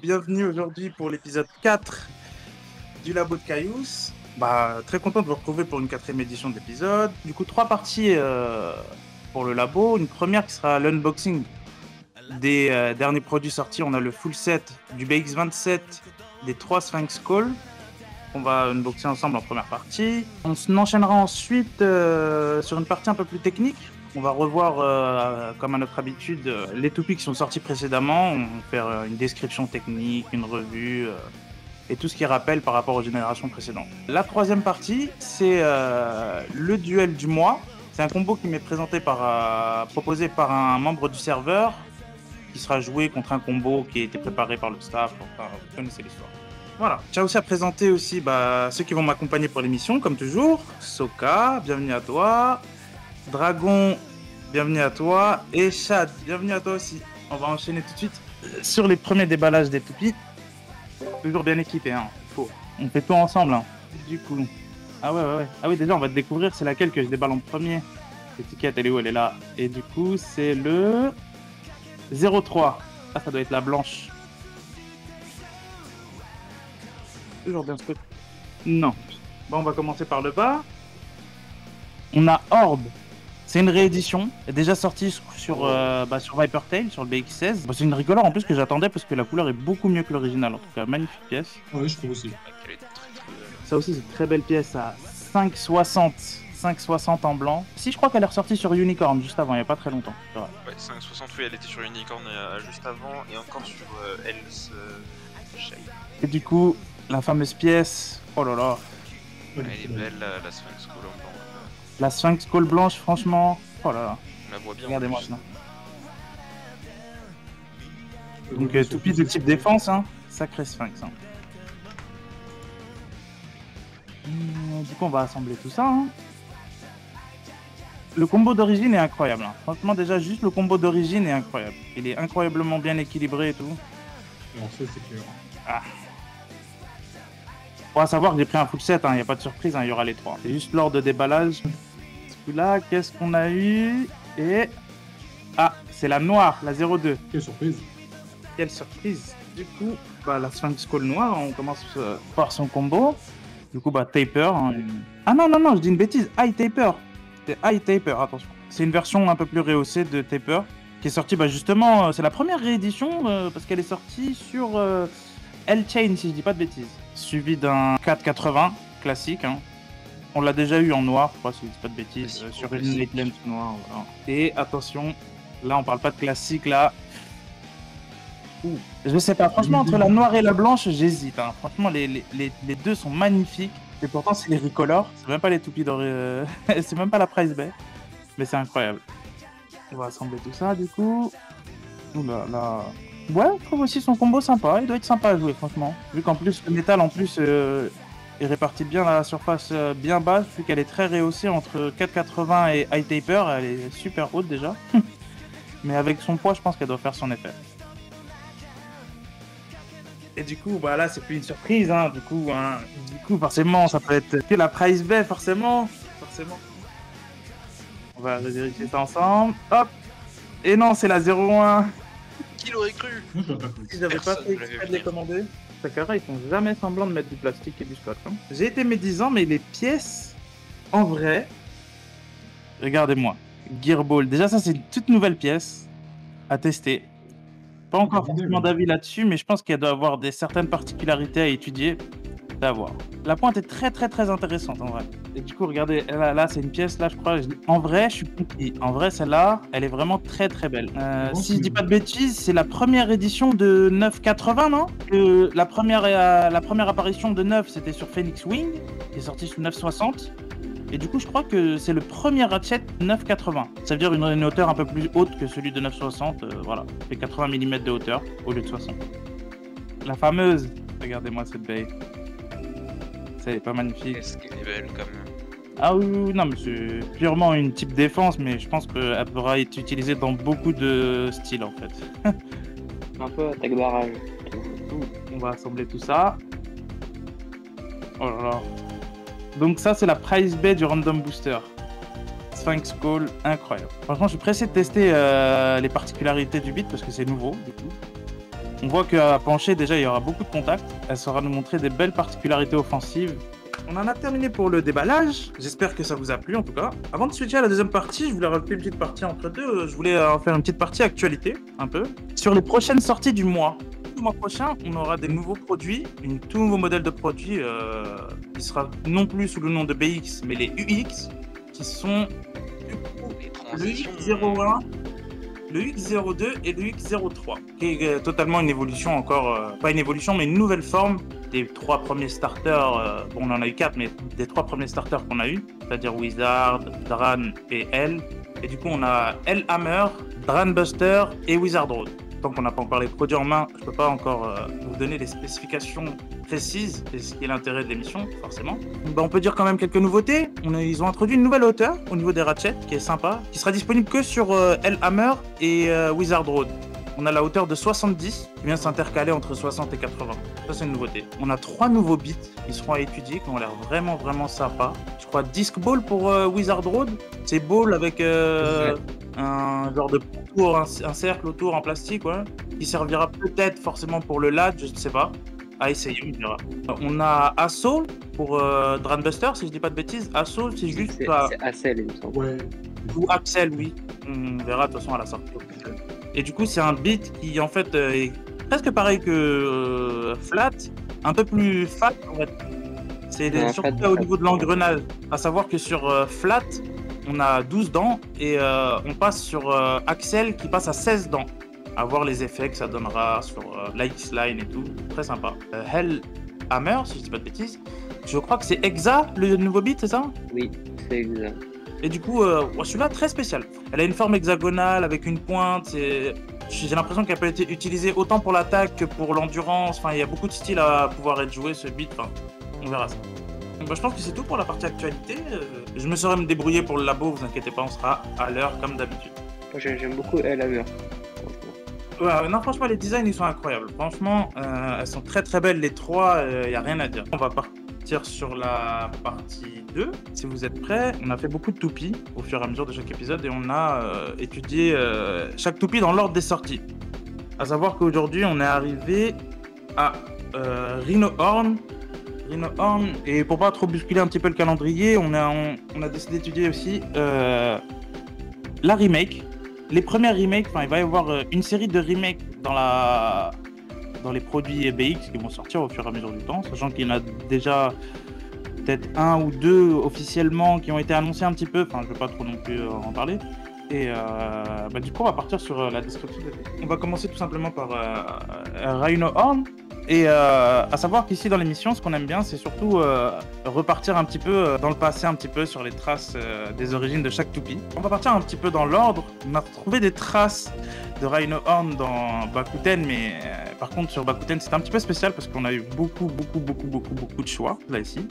bienvenue aujourd'hui pour l'épisode 4 du Labo de Caius. Très content de vous retrouver pour une quatrième édition de l'épisode. Du coup, 3 parties pour le labo. Une première qui sera l'unboxing des derniers produits sortis. On a le full set du BX27 des 3 Sphinx Call. On va unboxer ensemble en première partie. On enchaînera ensuite sur une partie un peu plus technique. On va revoir, comme à notre habitude, les toupies qui sont sortis précédemment. On va faire une description technique, une revue et tout ce qui rappelle par rapport aux générations précédentes. La troisième partie, c'est le duel du mois. C'est un combo qui m'est proposé par un membre du serveur qui sera joué contre un combo qui a été préparé par le staff. Enfin, vous connaissez l'histoire. Voilà. J'ai aussi à présenter aussi ceux qui vont m'accompagner pour l'émission, comme toujours. Soka, bienvenue à toi. Dragon, bienvenue à toi. Et Chad, bienvenue à toi aussi. On va enchaîner tout de suite sur les premiers déballages des toupies. Toujours bien équipé, hein. On fait tout ensemble, hein. Du coup. Ah ouais. Ah oui, déjà, on va te découvrir. C'est laquelle que je déballe en premier. L'étiquette, elle est où? Elle est là. Et du coup, c'est le 03. Ah, ça doit être la blanche. Toujours bien spot. Non. Bon, on va commencer par le bas. On a Orb. C'est une réédition, déjà sortie sur Vipertail, sur le BX16. C'est une ricolore en plus que j'attendais parce que la couleur est beaucoup mieux que l'original. En tout cas, magnifique pièce. Oui, je trouve aussi. Ça aussi, c'est une très belle pièce à 5,60 en blanc. Si, je crois qu'elle est ressortie sur Unicorn juste avant, il n'y a pas très longtemps. Ouais, 5,60, oui, elle était sur Unicorn juste avant et encore sur Else Shade. Et du coup, la fameuse pièce, oh là là. Elle est belle, la Sphinx Call en blanc. La Sphinx Call blanche, franchement, oh là là. On la voit bien. Regardez-moi ça. Donc, toupie de type défense, hein. Sacré Sphinx. Hein. Du coup, on va assembler tout ça. Hein. Le combo d'origine est incroyable. Hein. Franchement, déjà, juste le combo d'origine est incroyable. Il est incroyablement bien équilibré et tout. Non, ça, c'est clair. Ah. Faut savoir que j'ai pris un full set, il n'y a pas de surprise, il y aura les 3. C'est juste lors de déballage. Là, qu'est-ce qu'on a eu? Et... Ah, c'est la noire, la 02. Quelle surprise. Quelle surprise. Du coup, la Sphinx Call noire, on commence par son combo. Du coup, Taper. Hein. Ah non, je dis une bêtise. High Taper. C'est High Taper, attention. C'est une version un peu plus rehaussée de Taper qui est sortie, justement, c'est la première réédition parce qu'elle est sortie sur L-Chain, si je dis pas de bêtises. Suivi d'un 480 classique. Hein. On l'a déjà eu en noir, je crois, si je dis pas de bêtises, sur une Late Lamp noire. Voilà. Et attention, là, on parle pas de classique, là. Ouh. Je sais pas, franchement, entre la noire et la blanche, j'hésite. Hein. Franchement, les deux sont magnifiques. Et pourtant, c'est les Ricolor. C'est même pas les toupies dorées. C'est même pas la Price Bay. Mais c'est incroyable. On va assembler tout ça, du coup. Ouh là là. Ouais, je trouve aussi son combo sympa. Il doit être sympa à jouer, franchement. Vu qu'en plus, le métal, en plus, il répartit bien la surface bien basse, vu qu'elle est très rehaussée entre 4,80 et High Taper. Elle est super haute déjà. Mais avec son poids, je pense qu'elle doit faire son effet. Et du coup, là, c'est plus une surprise. Hein. Du coup, forcément, ça peut être que la Price Bay, forcément. On va vérifier ça ensemble. Hop. Et non, c'est la 01. Qui l'aurait cru? Si j'avais pas fait exprès de les commander. Takara, ils font jamais semblant de mettre du plastique et du scotch. Hein. J'ai été médisant, mais les pièces, en vrai, regardez-moi. Gearball, déjà ça c'est une toute nouvelle pièce à tester. Pas encore forcément d'avis là-dessus, mais je pense qu'elle doit avoir certaines particularités à étudier. À voir. La pointe est très intéressante en vrai. Et du coup, regardez, là c'est une pièce, là je crois, en vrai je suis conquis. En vrai celle-là, elle est vraiment très belle. Si je dis pas de bêtises, c'est la première édition de 9,80, non? La première apparition de 9, c'était sur Phoenix Wing, qui est sorti sous 9,60. Et du coup, je crois que c'est le premier ratchet 9,80. Ça veut dire une hauteur un peu plus haute que celui de 9,60. Voilà, fait 80 mm de hauteur au lieu de 60. La fameuse, regardez-moi cette baie. Elle est pas magnifique. Est-ce qu'elle est belle quand même? Ah oui, non, mais c'est purement une type défense, mais je pense qu'elle pourra être utilisée dans beaucoup de styles en fait. Un peu attaque barrage. On va assembler tout ça. Oh là là. Donc ça, c'est la Price Bay du Random Booster. Sphinx Call, incroyable. Franchement, je suis pressé de tester les particularités du beat parce que c'est nouveau du coup. On voit qu'à pencher, déjà, il y aura beaucoup de contacts. Elle saura nous montrer des belles particularités offensives. On en a terminé pour le déballage. J'espère que ça vous a plu, en tout cas. Avant de switcher à la deuxième partie, je voulais rajouter une petite partie entre deux. Je voulais faire une petite partie actualité, un peu, sur les prochaines sorties du mois. Le mois prochain, on aura des nouveaux produits, un tout nouveau modèle de produit qui sera non plus sous le nom de BX, mais les UX, qui sont le X01, le X02 et le X03, qui est totalement une évolution encore, pas une évolution, mais une nouvelle forme des trois premiers starters. Bon, on en a eu 4, mais des trois premiers starters qu'on a eu, c'est-à-dire Wizard, Dran et L. Et du coup, on a L Hammer, Dran Buster et Wizard Road. Tant qu'on n'a pas encore les produits en main, je ne peux pas encore vous donner les spécifications précises, c'est ce qui est l'intérêt de l'émission, forcément. Bah, on peut dire quand même quelques nouveautés. Ils ont introduit une nouvelle hauteur au niveau des ratchets, qui est sympa, qui sera disponible que sur L Hammer et Wizard Road. On a la hauteur de 70, qui vient s'intercaler entre 60 et 80. Ça, c'est une nouveauté. On a 3 nouveaux beats qui seront à étudier, qui ont l'air vraiment, vraiment sympas. Je crois Disc Ball pour Wizard Road. C'est ball avec un genre de tour, un cercle autour en plastique, ouais, qui servira peut-être forcément pour le LAD, je ne sais pas. À essayer, on verra. On a Assault pour Dranbuster, si je dis pas de bêtises. Assault, c'est juste... C'est Axel, il me semble. Ouais. Ou Axel, oui. On verra de toute façon à la sortie. Et du coup, c'est un beat qui, en fait, est presque pareil que Flat, un peu plus fat, en fait. C'est surtout au niveau de l'engrenage. À savoir que sur Flat, on a 12 dents et on passe sur Axel qui passe à 16 dents. À voir les effets que ça donnera sur la X-Line et tout. Très sympa. Hell Hammer, si je dis pas de bêtises. Je crois que c'est Exa, le nouveau beat, c'est ça? Oui, c'est Exa. Et du coup, celui-là, très spécial. Elle a une forme hexagonale avec une pointe. J'ai l'impression qu'elle peut être utilisée autant pour l'attaque que pour l'endurance. Enfin, il y a beaucoup de styles à pouvoir être joué, ce beat. Enfin, on verra ça. Donc, je pense que c'est tout pour la partie actualité. Je me saurai me débrouiller pour le labo, vous inquiétez pas, on sera à l'heure comme d'habitude. Moi, j'aime beaucoup El Hammer. Ouais, non, franchement, les designs, ils sont incroyables. Franchement, elles sont très très belles, les trois, il n'y a rien à dire. On va partir sur la partie 2. Si vous êtes prêts, on a fait beaucoup de toupies au fur et à mesure de chaque épisode et on a étudié chaque toupie dans l'ordre des sorties. À savoir qu'aujourd'hui, on est arrivé à Rhino Horn. Et pour pas trop bousculer un petit peu le calendrier, on a décidé d'étudier aussi la remake. Les premières remakes, il va y avoir une série de remakes dans les produits BX qui vont sortir au fur et à mesure du temps, sachant qu'il y en a déjà peut-être 1 ou 2 officiellement qui ont été annoncés un petit peu, enfin je ne veux pas trop non plus en parler. Et du coup on va partir sur la description. On va commencer tout simplement par Rhino Horn. Et à savoir qu'ici dans l'émission, ce qu'on aime bien, c'est surtout repartir un petit peu dans le passé, un petit peu sur les traces des origines de chaque toupie. On va partir un petit peu dans l'ordre. On a retrouvé des traces de Rhino Horn dans Bakuten, mais par contre sur Bakuten, c'est un petit peu spécial parce qu'on a eu beaucoup de choix, là ici.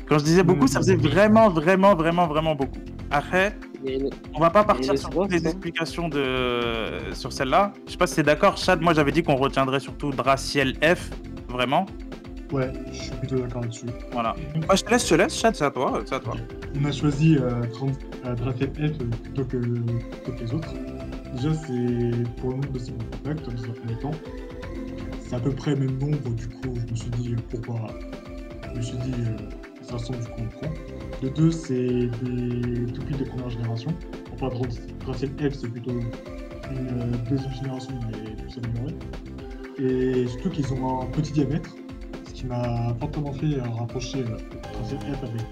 Quand je disais beaucoup, ça faisait vraiment beaucoup. Après, on va pas partir sur toutes les explications sur celle-là. Je sais pas si t'es d'accord, Chad. Moi, j'avais dit qu'on retiendrait surtout Draciel F, vraiment. Ouais, je suis plutôt d'accord là-dessus. Voilà. Moi, je te laisse, Chad, c'est à toi. On a choisi Draciel F plutôt que les autres. Déjà, c'est pour le nombre de ses contacts dans un premier temps. C'est à peu près le même nombre, du coup, je me suis dit pourquoi. Je me suis dit, ça semble du coup on prend. De 2, c'est des toupies de première génération. Enfin, Draciel F, c'est plutôt une deuxième génération, mais plus améliorée. Et surtout qu'ils ont un petit diamètre, ce qui m'a fortement fait rapprocher Draciel F avec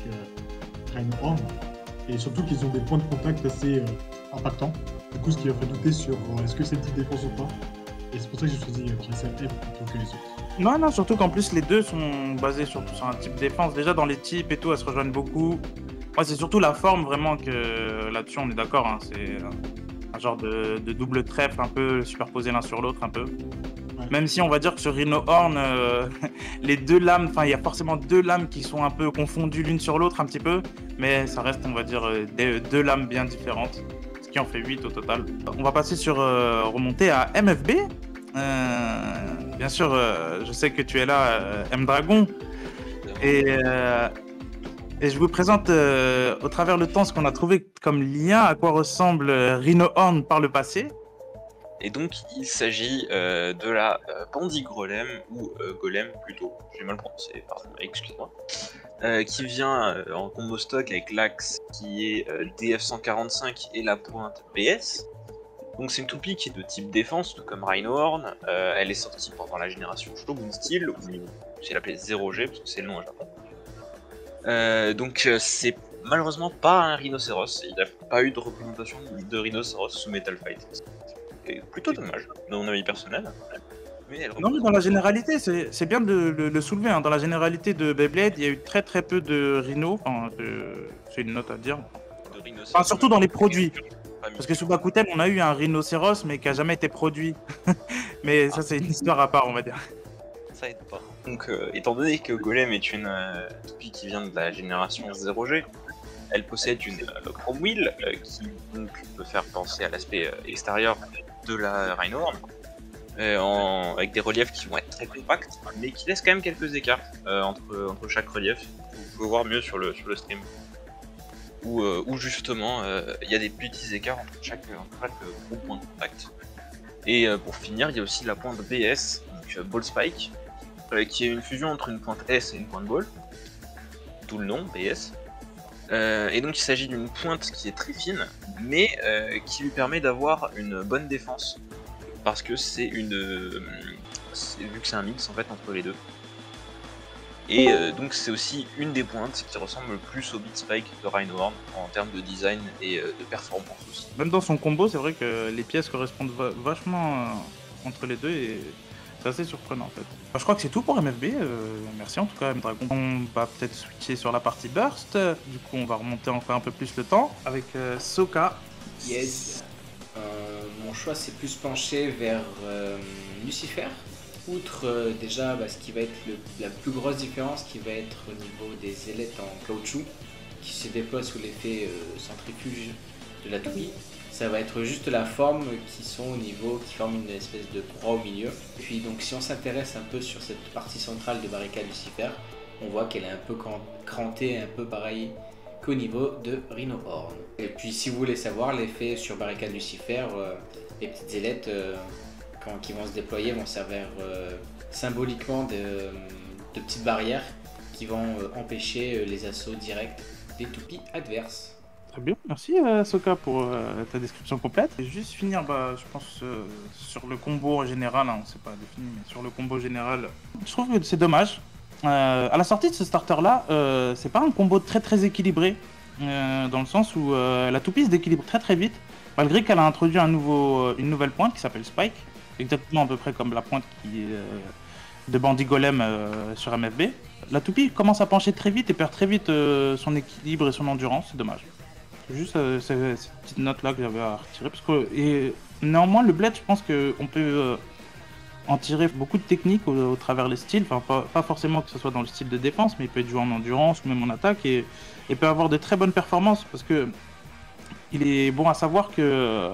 Rhino Horn. Et surtout qu'ils ont des points de contact assez impactants. Du coup, ce qui m'a fait douter sur est-ce que c'est une petite défense ou pas. Et c'est pour ça que j'ai choisi Draciel F plutôt que les autres. Non, surtout qu'en plus les deux sont basés surtout sur un type de défense. Déjà dans les types et tout, elles se rejoignent beaucoup. Moi, c'est surtout la forme vraiment que là-dessus on est d'accord. Hein. C'est un genre de double trèfle un peu superposé l'un sur l'autre un peu. Ouais. Même si on va dire que sur Rhino Horn, les deux lames, il y a forcément deux lames qui sont un peu confondues l'une sur l'autre un petit peu, mais ça reste, on va dire, deux lames bien différentes, ce qui en fait 8 au total. On va passer sur remonter à MFB. Bien sûr, je sais que tu es là, M-Dragon, et je vous présente au travers le temps ce qu'on a trouvé comme lien à quoi ressemble Rhino Horn par le passé. Et donc il s'agit de la Pandigolem, ou Golem plutôt, j'ai mal prononcé, pardon, excuse-moi, qui vient en combo stock avec l'axe qui est DF145 et la pointe BS. Donc c'est une toupie qui est de type défense, tout comme Rhinohorn. Elle est sortie pendant la génération Shogun Steel, ou c'est l'appelée 0G parce que c'est le nom au Japon. Donc c'est malheureusement pas un rhinocéros, il n'y a pas eu de représentation de rhinocéros sous Metal Fight. C'est plutôt dommage, de mon avis personnel. Mais Non, mais dans la généralité, c'est bien de le soulever. Hein. Dans la généralité de Beyblade, il y a eu très très peu de rhinos. Enfin, c'est une note à dire. Enfin, surtout dans les produits. Parce que sous Bakuten, on a eu un rhinocéros, mais qui a jamais été produit. Mais ça, c'est une histoire à part, on va dire. Ça aide pas. Donc, étant donné que Golem est une toupie qui vient de la génération 0G, elle possède une Chrome Wheel qui donc peut faire penser à l'aspect extérieur de la Rhinohorn, avec des reliefs qui vont être très compacts, mais qui laissent quand même quelques écarts entre chaque relief. Vous pouvez voir mieux sur le stream. Où justement il y a des petits écarts entre chaque gros point de contact. Et pour finir, il y a aussi la pointe BS, donc Ball Spike, qui est une fusion entre une pointe S et une pointe Ball, tout le nom, BS. Et donc il s'agit d'une pointe qui est très fine, mais qui lui permet d'avoir une bonne défense, parce que vu que c'est un mix en fait entre les deux. Et donc c'est aussi une des pointes qui ressemble le plus au Beat Spike de Rhinohorn en termes de design et de performance aussi. Même dans son combo, c'est vrai que les pièces correspondent vachement entre les deux et c'est assez surprenant en fait. Je crois que c'est tout pour MFB, merci en tout cas M-Dragon. On va peut-être switcher sur la partie Burst, du coup on va remonter encore un peu plus le temps avec Soka. Yes. Mon choix s'est plus penché vers Lucifer. Outre déjà ce qui va être la plus grosse différence qui va être au niveau des ailettes en caoutchouc qui se déploient sous l'effet centrifuge de la toupie, ça va être juste la forme qui forme une espèce de croix au milieu. Et puis donc si on s'intéresse un peu sur cette partie centrale de Barricade Lucifer, on voit qu'elle est un peu crantée, un peu pareil qu'au niveau de Rhinohorn. Et puis si vous voulez savoir l'effet sur Barricade Lucifer, les petites ailettes qui vont se déployer vont servir symboliquement de petites barrières qui vont empêcher les assauts directs des toupies adverses. Très bien, merci Soka pour ta description complète. Et juste finir, je pense, sur le combo en général, hein, on ne s'est pas défini, mais sur le combo général, je trouve que c'est dommage. À la sortie de ce starter-là, c'est pas un combo très très équilibré, dans le sens où la toupie se dééquilibre très très vite, malgré qu'elle a introduit une nouvelle pointe qui s'appelle Spike. Exactement à peu près comme la pointe qui est de Bandit Golem sur MFB. La toupie commence à pencher très vite et perd très vite son équilibre et son endurance, c'est dommage. C'est juste cette petite note là que j'avais à retirer. Et néanmoins le bled, je pense qu'on peut en tirer beaucoup de techniques au travers les styles, enfin pas forcément que ce soit dans le style de défense, mais il peut être joué en endurance ou même en attaque et peut avoir de très bonnes performances parce que il est bon à savoir que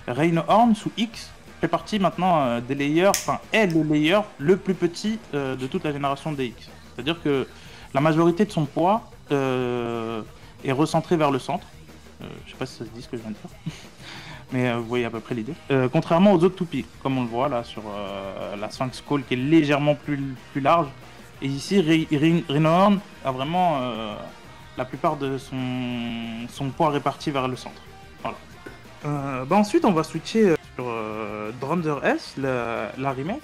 Rhinohorn sous X fait partie maintenant des layers, est le layer le plus petit de toute la génération DX. C'est-à-dire que la majorité de son poids est recentré vers le centre. Je sais pas si ça se dit ce que je viens de dire, mais vous voyez à peu près l'idée. Contrairement aux autres toupies, comme on le voit là sur la Sphinx Call qui est légèrement plus large. Et ici, Rhinohorn a vraiment la plupart de son poids réparti vers le centre. Voilà. Ensuite, on va switcher sur Dranzer S, la remake.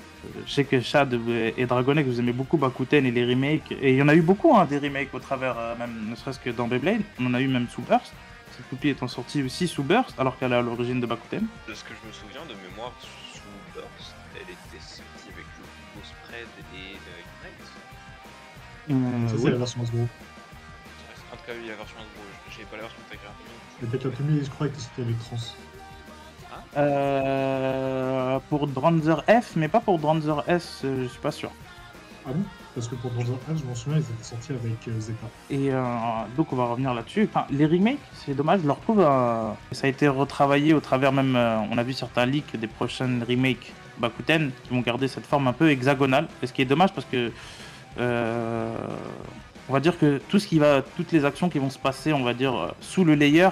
Je sais que Chad et Dragonet, vous aimez beaucoup Bakuten et les remakes. Et il y en a eu beaucoup, des remakes au travers, même ne serait-ce que dans Beyblade. On en a eu même sous Burst. Cette toupie étant sortie aussi sous Burst, alors qu'elle est à l'origine de Bakuten. De ce que je me souviens de mémoire, sous Burst, elle était sortie avec le Combo Spread et Unite. Ça, c'est la version Hasbro. En tout cas, oui, la version Hasbro, je n'avais pas la version Tiger. Et peut-être la première, je crois que c'était avec Trans. Pour Dranzer F, mais pas pour Dranzer S, je suis pas sûr. Ah bon? Parce que pour Dranzer F, je m'en souviens, ils étaient sortis avec Zeta. Et donc on va revenir là-dessus. Les remakes, c'est dommage, je le retrouve. Ça a été retravaillé au travers même, on a vu certains leaks des prochaines remakes Bakuten qui vont garder cette forme un peu hexagonale. Et ce qui est dommage parce que on va dire que toutes les actions qui vont se passer, on va dire, sous le layer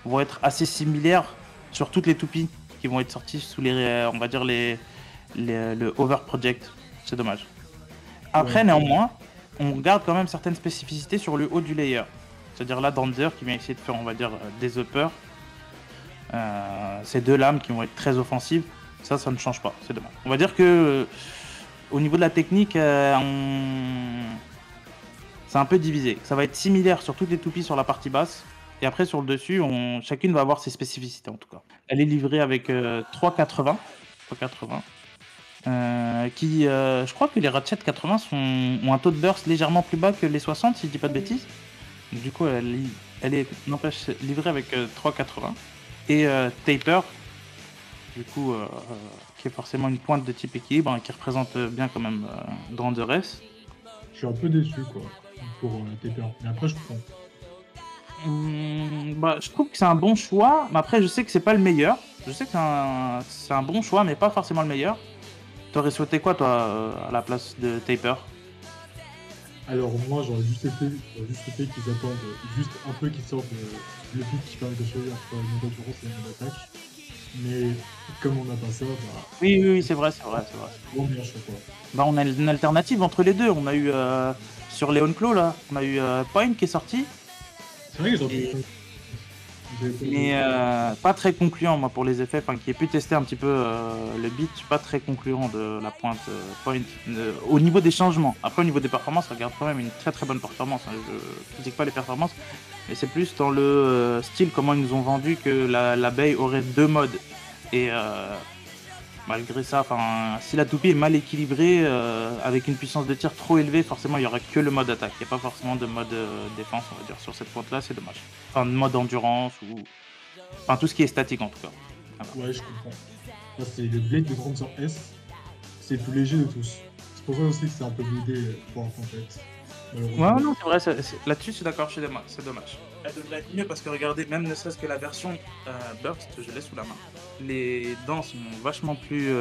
vont être assez similaires sur toutes les toupies. qui vont être sortis sous on va dire le Over Project. C'est dommage. Après, néanmoins, on garde quand même certaines spécificités sur le haut du layer. C'est-à-dire là, Danzer qui vient essayer de faire, on va dire, des uppers. Ces deux lames qui vont être très offensives. Ça ne change pas. C'est dommage. On va dire que au niveau de la technique, c'est un peu divisé. Ça va être similaire sur toutes les toupies sur la partie basse. Et après, sur le dessus, chacune va avoir ses spécificités en tout cas. Elle est livrée avec 3,80. Je crois que les Ratchet 80 ont un taux de burst légèrement plus bas que les 60, si je dis pas de bêtises. Donc, du coup, elle est n'empêche livrée avec 3,80. Et Taper, du coup, qui est forcément une pointe de type équilibre, hein, qui représente bien quand même Dranders. Je suis un peu déçu, quoi, pour Taper. Mais après, je comprends. Je trouve que c'est un bon choix, mais après, je sais que c'est pas le meilleur. Je sais que c'est un bon choix, mais pas forcément le meilleur. T'aurais souhaité quoi, toi, à la place de Taper? Alors, moi, j'aurais juste été qu'ils attendent juste un peu qu'ils sortent le but qui permet de choisir entre une endurance et une attaque. Mais comme on n'a pas ça, Oui, c'est vrai. c'est vraiment bien chaud, quoi. On a une alternative entre les deux. On a eu sur Leon Claw, là, on a eu Point qui est sorti. C'est vrai que Mais pas très concluant, moi, pour les effets, qui ait pu tester un petit peu le beat, pas très concluant de la pointe Point au niveau des changements. Après, au niveau des performances, ça garde quand même une très très bonne performance, hein. Je critique pas les performances, mais c'est plus dans le style, comment ils nous ont vendu que l'abeille aurait deux modes. Et malgré ça, si la toupie est mal équilibrée, avec une puissance de tir trop élevée, forcément il n'y aura que le mode attaque. Il n'y a pas forcément de mode défense, on va dire, sur cette pointe-là, c'est dommage. De mode endurance ou tout ce qui est statique en tout cas. Voilà. Ouais, je comprends. Là, c'est le blade de 30 S, c'est le plus léger de tous. C'est pour ça aussi que c'est un peu l'idée pour un complexe. Ouais, non, c'est vrai, là-dessus, je suis d'accord, c'est dommage. Elle devrait être mieux parce que regardez, même ne serait-ce que la version Burst, je l'ai sous la main. Les dents sont vachement plus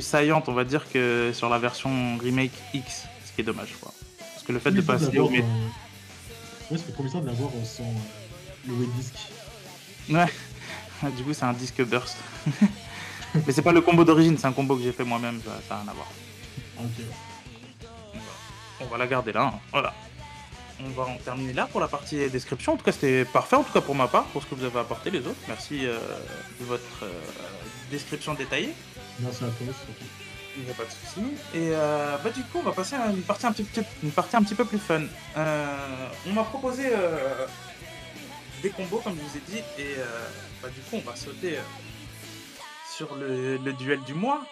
saillantes, on va dire, que sur la version Remake X, ce qui est dommage, quoi. Parce que le fait de passer au... Ouais, c'est prometteur de l'avoir sans le wet disc. Ouais, du coup, c'est un disque Burst. Mais c'est pas le combo d'origine, c'est un combo que j'ai fait moi-même, ça n'a rien à voir. Ok. On va la garder là, hein. Voilà. On va en terminer là pour la partie description. En tout cas, c'était parfait, en tout cas pour ma part, pour ce que vous avez apporté les autres. Merci de votre description détaillée. Merci à toi, surtout. Il n'y a pas de souci. Et du coup, on va passer à une partie un petit peu plus fun. On m'a proposé des combos, comme je vous ai dit, et du coup, on va sauter sur le duel du mois.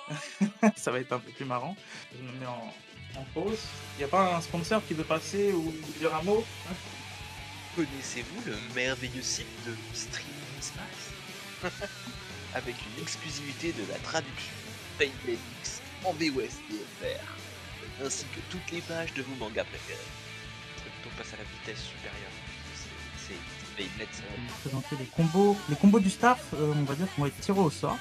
Ça va être un peu plus marrant. Je me mets en pause. Il n'y a pas un sponsor qui veut passer ou dire un mot? Connaissez-vous le merveilleux site de Streaming Smash? Avec une exclusivité de la traduction Beyblade X en VOS et FR, ainsi que toutes les pages de vos mangas préférés. On passe à la vitesse supérieure. C'est Beyblade, ça va vous présenter les combos du staff, on va dire, qui vont être tirés au sort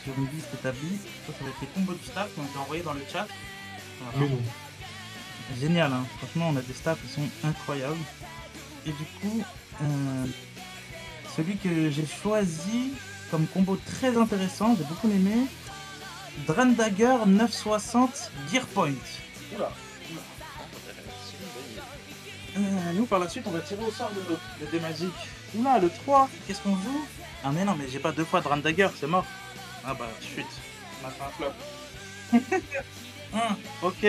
sur une liste établie. Ça va être les combos du staff qui ont été envoyés dans le chat. Voilà. Génial, hein. Franchement, on a des staffs qui sont incroyables. Et du coup, celui que j'ai choisi comme combo très intéressant, j'ai beaucoup aimé, Drandagger 960 Gear Point. Oula. Nous, par la suite, on va tirer au sort le dé magique. Oula, le 3, qu'est-ce qu'on joue? Ah mais non, mais j'ai pas deux fois Drandagger, c'est mort. Ah bah, chut, on a fait un flop. Ok.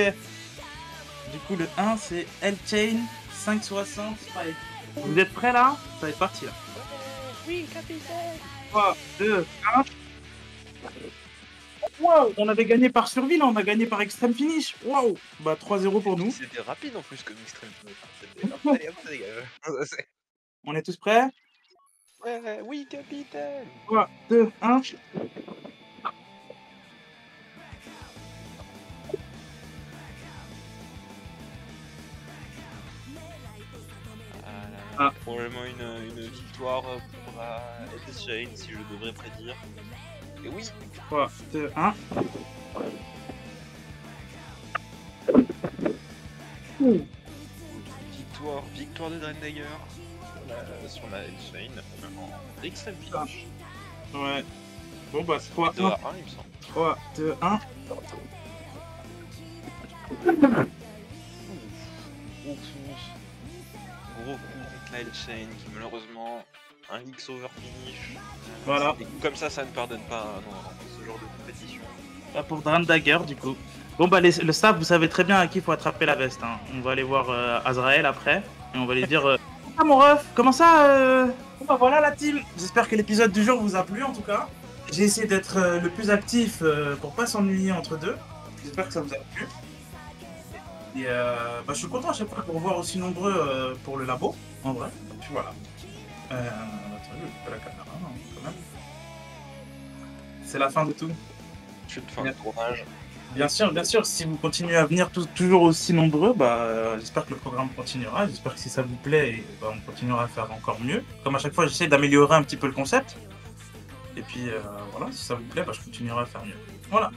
Du coup, le 1, c'est L-Chain 560 Spike. Vous êtes prêts là? Ça va être parti là. Oui, capitaine. 3, 2, 1. Wow, on avait gagné par survie là, on a gagné par extreme finish. Waouh. Bah 3-0 pour nous. C'était rapide en plus comme extreme finish. Allez, hop, dégage. On est tous prêts? Ouais, oui, capitaine. 3, 2, 1. Probablement une victoire pour la L-Chain, si je devrais prédire. Et oui. 3, 2, 1. Victoire de Drandagger sur la L-Chain en extreme finish. Ouais. Bon, bah, 3, 2 à 1, 1, il me semble. 3, 2, 1. Gros coup contre la L-Chain qui malheureusement un X over finish. Voilà. Des coups comme ça ne pardonne pas dans ce genre de compétition. Là, pour Dran Dagger, du coup. Bon, bah, le staff, vous savez très bien à qui il faut attraper la veste. Hein. On va aller voir Azrael après. Et on va lui dire ah, mon ref, comment ça Bon, bah, voilà la team. J'espère que l'épisode du jour vous a plu en tout cas. J'ai essayé d'être le plus actif pour pas s'ennuyer entre deux. J'espère que ça vous a plu. Et bah, je suis content à chaque fois pour voir aussi nombreux pour le labo, en vrai. Et puis voilà. Attendez, je pas la caméra, hein, quand même. C'est la fin de tout. Je suis de fin de tournage. Bien sûr, si vous continuez à venir toujours aussi nombreux, bah, j'espère que le programme continuera. J'espère que si ça vous plaît, bah, on continuera à faire encore mieux. Comme à chaque fois, j'essaie d'améliorer un petit peu le concept. Et puis voilà, si ça vous plaît, bah, je continuerai à faire mieux. Voilà.